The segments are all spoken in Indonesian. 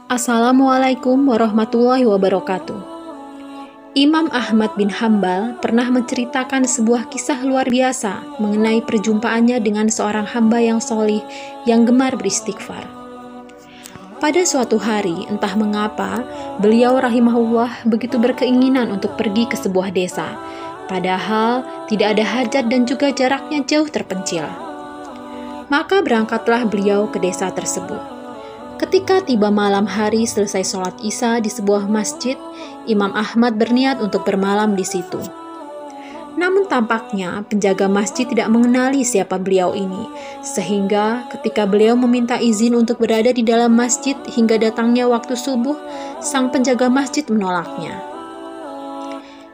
Assalamualaikum warahmatullahi wabarakatuh. Imam Ahmad bin Hambal pernah menceritakan sebuah kisah luar biasa mengenai perjumpaannya dengan seorang hamba yang solih yang gemar beristighfar. Pada suatu hari, entah mengapa, beliau rahimahullah begitu berkeinginan untuk pergi ke sebuah desa, padahal tidak ada hajat dan juga jaraknya jauh terpencil. Maka berangkatlah beliau ke desa tersebut. Ketika tiba malam hari selesai sholat Isya di sebuah masjid, Imam Ahmad berniat untuk bermalam di situ. Namun tampaknya penjaga masjid tidak mengenali siapa beliau ini, sehingga ketika beliau meminta izin untuk berada di dalam masjid hingga datangnya waktu subuh, sang penjaga masjid menolaknya.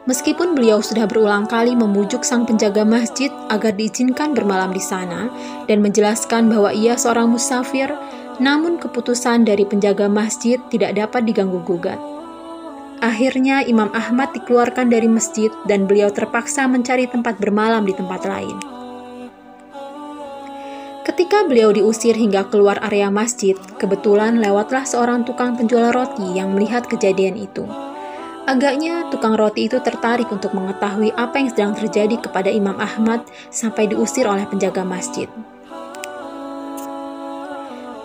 Meskipun beliau sudah berulang kali memujuk sang penjaga masjid agar diizinkan bermalam di sana dan menjelaskan bahwa ia seorang musafir, namun keputusan dari penjaga masjid tidak dapat diganggu-gugat. Akhirnya Imam Ahmad dikeluarkan dari masjid dan beliau terpaksa mencari tempat bermalam di tempat lain. Ketika beliau diusir hingga keluar area masjid, kebetulan lewatlah seorang tukang penjual roti yang melihat kejadian itu. Agaknya tukang roti itu tertarik untuk mengetahui apa yang sedang terjadi kepada Imam Ahmad sampai diusir oleh penjaga masjid.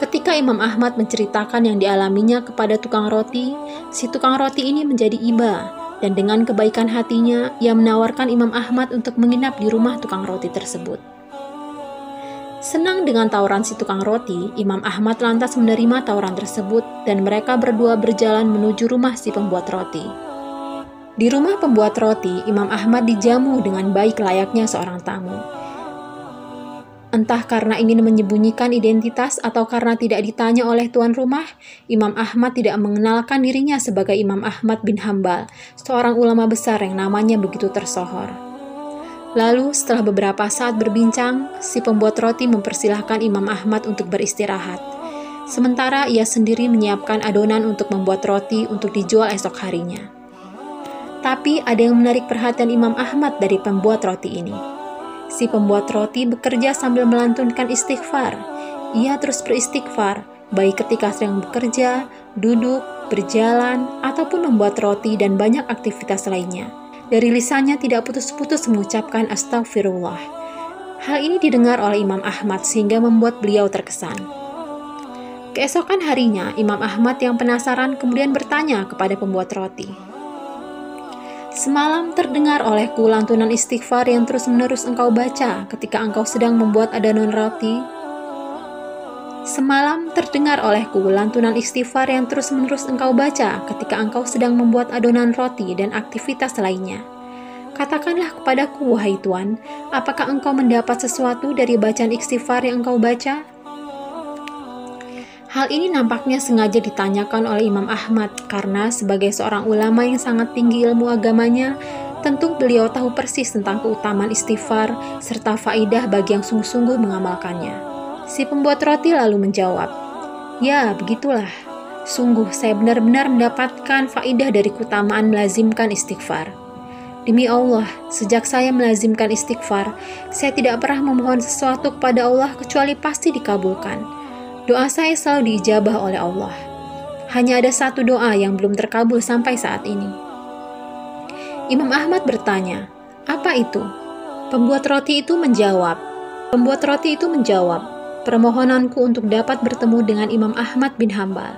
Ketika Imam Ahmad menceritakan yang dialaminya kepada tukang roti, si tukang roti ini menjadi iba, dan dengan kebaikan hatinya, ia menawarkan Imam Ahmad untuk menginap di rumah tukang roti tersebut. Senang dengan tawaran si tukang roti, Imam Ahmad lantas menerima tawaran tersebut, dan mereka berdua berjalan menuju rumah si pembuat roti. Di rumah pembuat roti, Imam Ahmad dijamu dengan baik layaknya seorang tamu. Entah karena ingin menyembunyikan identitas atau karena tidak ditanya oleh tuan rumah, Imam Ahmad tidak mengenalkan dirinya sebagai Imam Ahmad bin Hambal, seorang ulama besar yang namanya begitu tersohor. Lalu setelah beberapa saat berbincang, si pembuat roti mempersilahkan Imam Ahmad untuk beristirahat. Sementara ia sendiri menyiapkan adonan untuk membuat roti untuk dijual esok harinya. Tapi ada yang menarik perhatian Imam Ahmad dari pembuat roti ini. Si pembuat roti bekerja sambil melantunkan istighfar. Ia terus beristighfar, baik ketika sedang bekerja, duduk, berjalan, ataupun membuat roti dan banyak aktivitas lainnya. Dari lisannya tidak putus-putus mengucapkan astagfirullah. Hal ini didengar oleh Imam Ahmad sehingga membuat beliau terkesan. Keesokan harinya, Imam Ahmad yang penasaran kemudian bertanya kepada pembuat roti, "Semalam terdengar olehku lantunan istighfar yang terus-menerus engkau baca ketika engkau sedang membuat adonan roti. Semalam terdengar olehku lantunan istighfar yang terus-menerus engkau baca ketika engkau sedang membuat adonan roti dan aktivitas lainnya. Katakanlah kepadaku, wahai Tuan, apakah engkau mendapat sesuatu dari bacaan istighfar yang engkau baca?" Hal ini nampaknya sengaja ditanyakan oleh Imam Ahmad karena sebagai seorang ulama yang sangat tinggi ilmu agamanya, tentu beliau tahu persis tentang keutamaan istighfar serta faidah bagi yang sungguh-sungguh mengamalkannya. Si pembuat roti lalu menjawab, "Ya, begitulah. Sungguh saya benar-benar mendapatkan faidah dari keutamaan melazimkan istighfar. Demi Allah, sejak saya melazimkan istighfar, saya tidak pernah memohon sesuatu kepada Allah kecuali pasti dikabulkan. Doa saya selalu diijabah oleh Allah. Hanya ada satu doa yang belum terkabul sampai saat ini." Imam Ahmad bertanya, "Apa itu?" Pembuat roti itu menjawab, "Permohonanku untuk dapat bertemu dengan Imam Ahmad bin Hambal."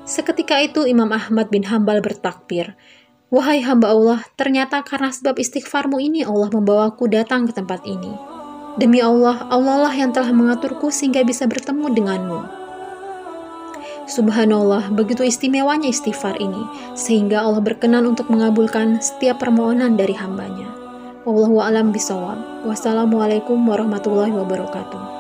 Seketika itu Imam Ahmad bin Hambal bertakbir, "Wahai hamba Allah, ternyata karena sebab istighfarmu ini Allah membawaku datang ke tempat ini. Demi Allah, Allah lah yang telah mengaturku sehingga bisa bertemu denganmu." Subhanallah, begitu istimewanya istighfar ini, sehingga Allah berkenan untuk mengabulkan setiap permohonan dari hambanya. Wallahu a'lam bishawab. Wassalamualaikum warahmatullahi wabarakatuh.